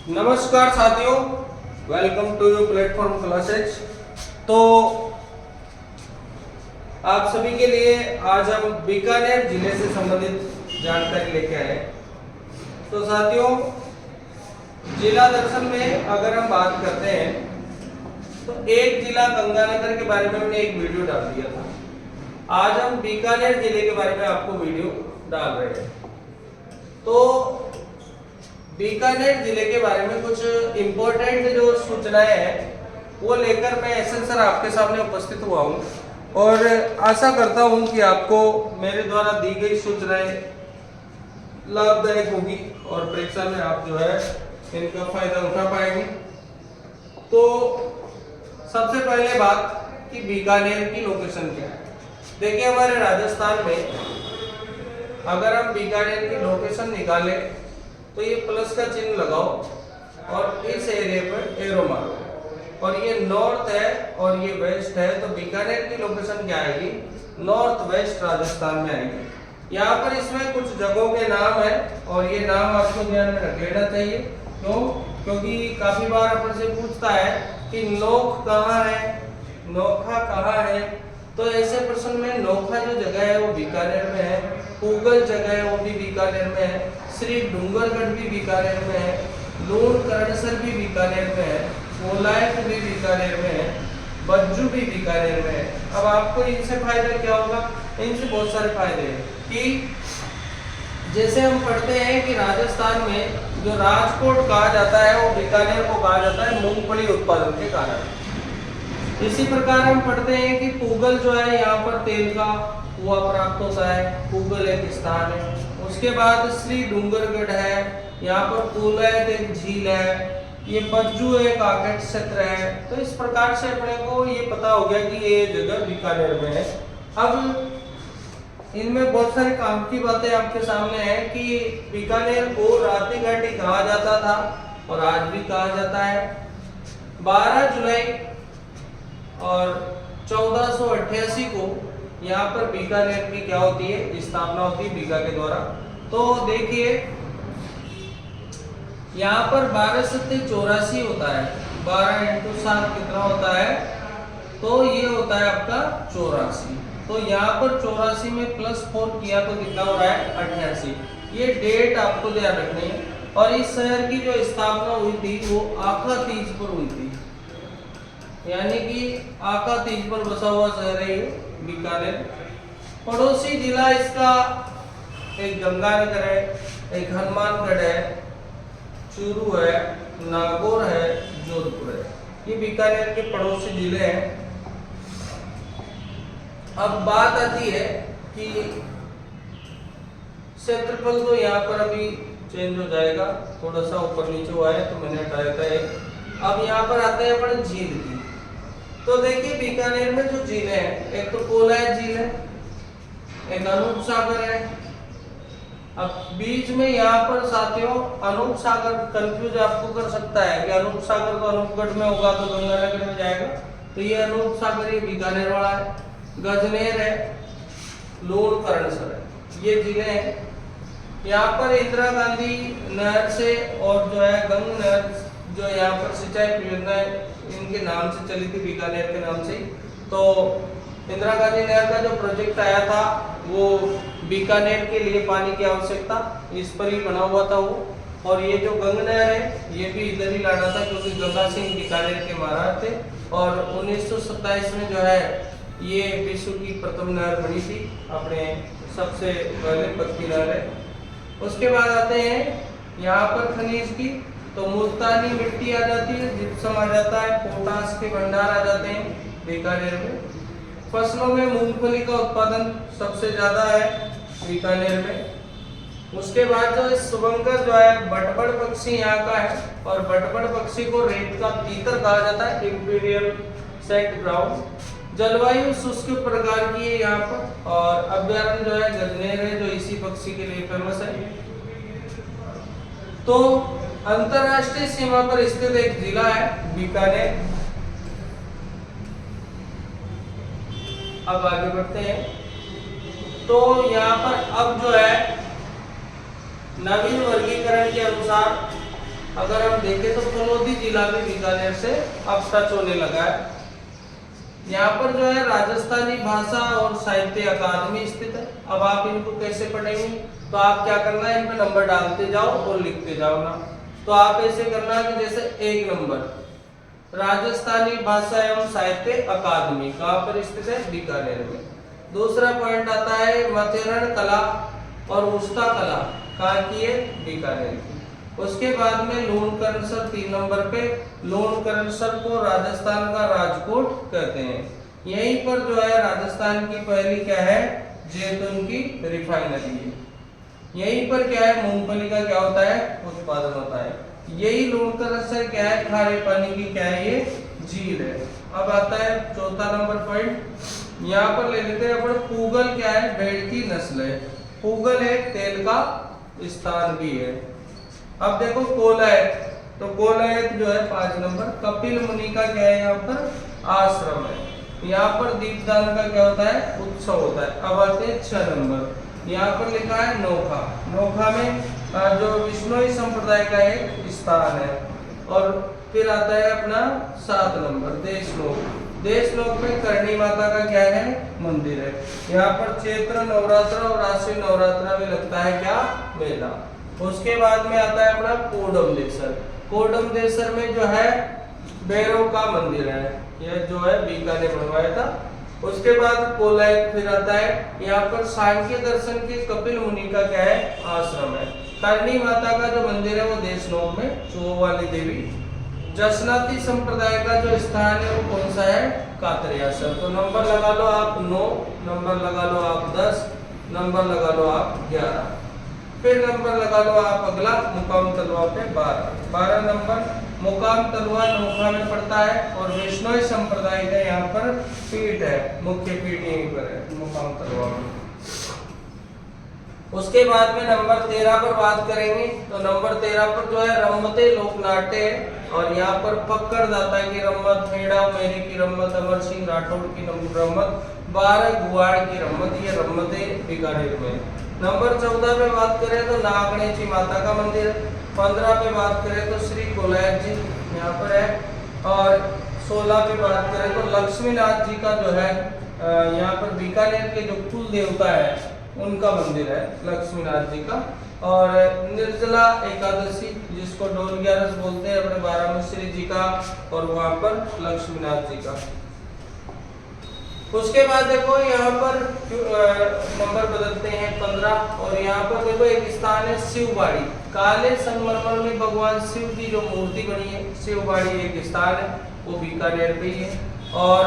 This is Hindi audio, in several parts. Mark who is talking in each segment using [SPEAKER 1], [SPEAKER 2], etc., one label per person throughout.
[SPEAKER 1] नमस्कार साथियों, welcome to your platform classes. तो आप सभी के लिए आज हम बीकानेर जिले से संबंधित जानकारी लेके आए। तो साथियों, जिला दर्शन में अगर हम बात करते हैं तो एक जिला गंगानगर के बारे में हमने एक वीडियो डाल दिया था। आज हम बीकानेर जिले के बारे में आपको वीडियो डाल रहे हैं। तो बीकानेर जिले के बारे में कुछ इम्पोर्टेंट जो सूचनाएं हैं वो लेकर मैं एसएन सर आपके सामने उपस्थित हुआ हूं और आशा करता हूं कि आपको मेरे द्वारा दी गई सूचनाएं लाभदायक होगी और परीक्षा में आप जो है इनका फायदा उठा पाएंगे। तो सबसे पहले बात कि बीकानेर की लोकेशन क्या है। देखिए, हमारे राजस्थान में अगर हम बीकानेर की लोकेशन निकालें तो ये प्लस का चिन्ह लगाओ और इस एरिया पर एरो मारो और ये नॉर्थ है और ये वेस्ट है। तो बीकानेर की लोकेशन क्या आएगी? नॉर्थ वेस्ट राजस्थान में आएगी। यहाँ पर इसमें कुछ जगहों के नाम है और ये नाम आपको ध्यान में रख लेना चाहिए। क्यों? क्योंकि काफी बार अपन से पूछता है कि नोख कहाँ है, नोखा कहाँ है। तो ऐसे प्रश्न में नोखा जो जगह है वो बीकानेर में है, पूगल जगह है वो भी बीकानेर में है, श्री डूंगरगढ़ भी बीकानेर में है, लूण करणसर भी बीकानेर में है, कोलायत भी बीकानेर में है, बज्जू भी बीकानेर में है। अब आपको इनसे फायदा क्या होगा? इनसे बहुत सारे फायदे हैं कि जैसे हम पढ़ते हैं कि राजस्थान में जो राजकोट कहा जाता है वो बीकानेर को कहा जाता है मूंगफली उत्पादन के कारण। इसी प्रकार हम पढ़ते हैं कि पूगल जो है यहाँ पर तेल का कुआं प्राप्त होता है, पूगल एक स्थान है। उसके बाद श्री डूंगरगढ़ है, यहाँ पर कोलायत एक झील है, ये बज्जू एक आकेट क्षेत्र है। तो इस प्रकार से अपने को ये पता हो गया कि ये जगह बीकानेर में है। अब इनमें बहुत सारे काम की बातें आपके सामने है कि बीकानेर को राती घाटी कहा जाता था और आज भी कहा जाता है। 12 जुलाई और 1488 को यहाँ पर बीकानेर की क्या होती है? स्थापना होती है बीका के द्वारा। तो देखिए, यहाँ पर 1284 होता है। 12 × 7 कितना होता है? तो ये होता है आपका 84। तो यहाँ पर 84 में +4 किया तो कितना हो रहा है? 88। ये डेट आपको ध्यान रखनी है। और इस शहर की जो स्थापना हुई थी वो आखा तीज पर हुई थी, यानी कि आका तीज पर बसा हुआ शहर है ये बीकानेर। पड़ोसी जिला इसका एक गंगानगर है, एक हनुमानगढ़ है, चूरू है, नागौर है, जोधपुर है। ये बीकानेर के पड़ोसी जिले हैं। अब बात आती है कि क्षेत्रफल तो यहाँ पर अभी चेंज हो जाएगा, थोड़ा सा ऊपर नीचे हुआ है तो मैंने हटाया था। अब यहाँ पर आते हैं अपन झील की। तो देखिए, बीकानेर में जो झील है, एक तो कोलायत झील है, एक अनूप सागर है। अब बीच में यहाँ पर साथियों अनूप सागर कंफ्यूज आपको कर सकता है कि अनूप सागर तो अनूपगढ़ में होगा तो गंगानगर में जाएगा। तो ये अनूप सागर ये बीकानेर वाला है। गजनेर है, लूण करणसर है, ये जिले हैं। यहाँ पर इंदिरा गांधी नहर से और जो है गंग नहर जो यहाँ पर सिंचाई परियोजना इनके नाम से चली थी, बीकानेर के नाम से। तो इंदिरा गांधी नहर का जो प्रोजेक्ट आया था वो बीकानेर के लिए पानी की आवश्यकता इस पर ही बना हुआ था वो। और ये जो गंग नहर है ये भी इधर ही लाना था क्योंकि गंगा सिंह बीकानेर के महाराज थे। और 1927 में जो है ये विश्व की प्रथम नहर बनी थी, अपने सबसे पहले पक्की नहर है। उसके बाद आते हैं यहाँ पर खनिज की। तो मुल्तानी मिट्टी आ जाती है, जिप्सम आ जाता है, पोटास के भंडार आ जाते हैं बीकानेर में। फसलों में मूंगफली का उत्पादन सबसे ज्यादा है बीकानेर में। उसके बाद जो शुभंकर जो है बटबड़ पक्षी यहाँ का है और बटबड़ पक्षी को रेत का तीतर कहा जाता है, इंपीरियल सेट ब्राउन। जलवायु शुष्क प्रकार की है यहाँ पर। और अभ्यारण्य जो है गजनेर है जो इसी पक्षी के लिए फेमस है। तो अंतरराष्ट्रीय सीमा पर स्थित एक जिला है बीकानेर। अब आगे बढ़ते हैं। तो यहाँ पर अब जो है नवीन वर्गीकरण के अनुसार अगर हम देखें तो फलोदी जिला भी बीकानेर से अब टच होने लगा है। यहाँ पर जो है राजस्थानी भाषा और साहित्य अकादमी स्थित है। अब आप इनको कैसे पढ़ेंगे, तो आप क्या करना है, इन पे नंबर डालते जाओ और लिखते जाओ ना। तो आप ऐसे करना कि जैसे 1 नंबर राजस्थानी भाषा एवं साहित्य अकादमी कहाँ पर स्थित है, बीकानेर में। दूसरा पॉइंट आता है मथेरण कला और उस्ता कला कहाँ की है, बीकानेर की। उसके बाद में लूणकरणसर 3 नंबर पे, लूणकरणसर को राजस्थान का राजकोट कहते हैं। यहीं पर जो है राजस्थान की पहली क्या है, जैतून की रिफाइनरी है। यहीं पर क्या है, मूंगफली का क्या होता है, उत्पादन होता है। यही लूणकरणसर क्या है, खारे पानी की क्या है, ये झील है। अब आता है चौथा नंबर पॉइंट, यहाँ पर ले लेते हैं अपन पूगल क्या है, भेड़ की नस्ल है। पूगल एक तेल का स्थान भी है। अब देखो कोलायत, तो कोलायत जो है 5 नंबर, कपिल मुनि का क्या है, यहाँ पर आश्रम है। यहाँ पर दीपदान का क्या होता है, उत्सव होता है। अब आते हैं 6 नंबर, यहाँ पर लिखा है नोखा। नोखा में जो विष्णुई संप्रदाय का एक स्थान है। और फिर आता है अपना 7 नंबर देशनोक। देशनोक में करणी माता का क्या है, मंदिर है। यहाँ पर चैत्र नवरात्र और आश्विन नवरात्र में लगता है क्या, मेला। उसके बाद में आता है अपना कोडमदेसर। कोडमदेसर में जो है भैरव का मंदिर है, यह जो है बीकानेर बनवाया था। उसके बाद कोलायत फिर आता है, यहाँ पर सांख्य दर्शन के कपिल मुनि का क्या है, आश्रम है। करणी माता का जो मंदिर है वो देशनोक में, चो वाली देवी। जसनाती संप्रदाय का जो स्थान है वो कौन सा है, कातरियासर। तो नंबर लगा लो आप 9, नंबर लगा लो आप 10, नंबर लगा लो आप 11, फिर नंबर लगा लो आप अगला मुकाम तलवा पे 12 नंबर। मुकाम तलवा नोखा में पड़ता है और वैष्णव संप्रदाय का यहाँ पर पीठ है, मुख्य पीठ यहीं पर है मुकाम तलवा में। उसके बाद में नंबर 13 पर बात करेंगे। तो नंबर 13 पर जो है रम्मते लोकनाट्य है। और यहाँ पर पकड़ दाता की रम्मत, हेड़ा मेरी की रम्मत, अमर सिंह राठौड़ की रम्मत, 12 गुवाड़ की रम्मत, ये रम्मते बीकानेर में। नंबर 14 पे बात करें तो नागणेची माता का मंदिर है। 15 पे बात करें तो श्री कोलायत जी यहाँ पर है। और 16 पे बात करें तो लक्ष्मीनाथ जी का जो है यहाँ पर बीकानेर के जो कुल देवता है उनका मंदिर है, लक्ष्मीनाथ जी का। और निर्जला एकादशी जिसको डोल ग्यारस बोलते हैं अपने 12 मिश्री जी का, और वहाँ पर लक्ष्मीनाथ जी का। उसके बाद देखो यहाँ पर नंबर बदलते हैं 15। और यहाँ पर देखो एक स्थान है शिवबाड़ी। काले संगमरमर में भगवान शिव की जो मूर्ति बनी है, शिवबाड़ी एक स्थान है, वो बीकानेर पे ही है। और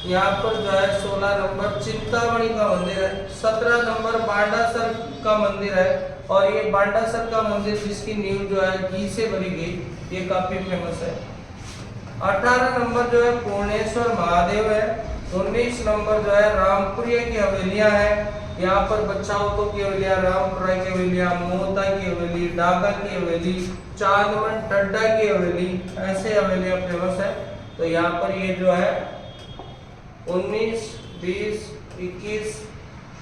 [SPEAKER 1] यहाँ पर जो है 16 नंबर चिंतामणि का मंदिर है। 17 नंबर बांडासर का मंदिर है। और ये बांडासर का मंदिर जिसकी नींव जो है घी से भरी गई, ये काफी फेमस है। 18 नंबर जो है पूर्णेश्वर महादेव है। 19 नंबर जो है रामपुरिया की हवेलियां हैं। यहाँ पर बच्चाओं की हवेलियां, रामपुरा की हवेलियां, मोहता की हवेली, डाका की हवेली, चांदमन टड्डा की हवेली, ऐसे हवेलियां फेमस है। तो यहाँ पर ये जो है 19, 20, 21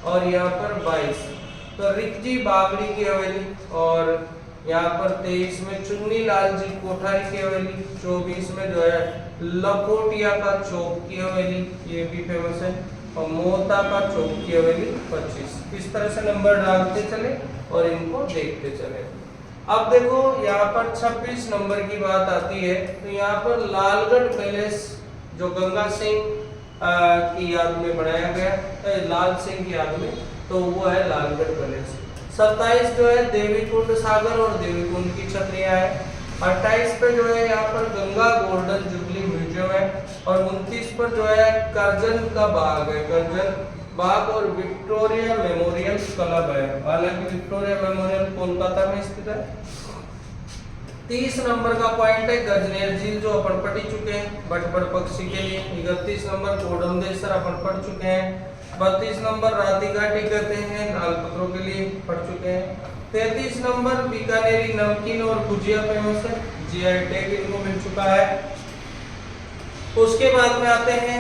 [SPEAKER 1] और यहाँ पर 22 तो रिकजी बागड़ी की हवेली। और यहाँ पर 23 में चुन्नी लाल जी कोठारी की हवेली। 24 में जो है लकोटिया का चौक की हवेली, ये भी फेमस है। और मोहता का चौक की हवेली 25। इस तरह से नंबर डालते चले और इनको देखते चले। अब देखो यहाँ पर 26 नंबर की बात आती है। तो यहाँ पर लालगढ़ पैलेस जो गंगा सिंह की याद में बनाया गया, लाल सिंह की याद में, तो वो है लालगढ़ पैलेस। 27 जो है देवीकुंड सागर और देवीकुंड की छतरियां है। 28 पे जो है यहाँ पर गंगा गोल्डन जुबली म्यूजियम है। और 29 पर जो है करजन का बाग है, करजन बाग और विक्टोरिया मेमोरियल क्लब है। हालांकि विक्टोरिया मेमोरियल कोलकाता में स्थित है। 30 नंबर का पॉइंट है गजनेर झील जो अपन पढ़ चुके हैं बटबड़ पक्षी के लिए। 31 नंबर कोडमदेसर अपन पढ़ चुके हैं। 32 नंबर रातिघाटी कहते हैं, लालपत्रों के लिए पढ़ चुके हैं। 33 नंबर बीकानेरी नमकीन और गुजिया फेमस है, जीआई टैग इनको मिल चुका है। उसके बाद में आते हैं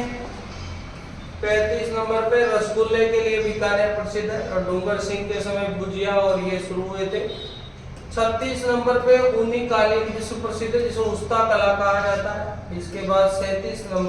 [SPEAKER 1] 35 नंबर पे रसगुल्ले के लिए बीकानेर प्रसिद्ध है और डूंगर सिंह के समय गुजिया और ये शुरू हुए थे। 36 नंबर पे ऊनी कालीन विश्व प्रसिद्ध है, जिसे उस्ता कला कहा जाता है। इसके बाद 37 नंबर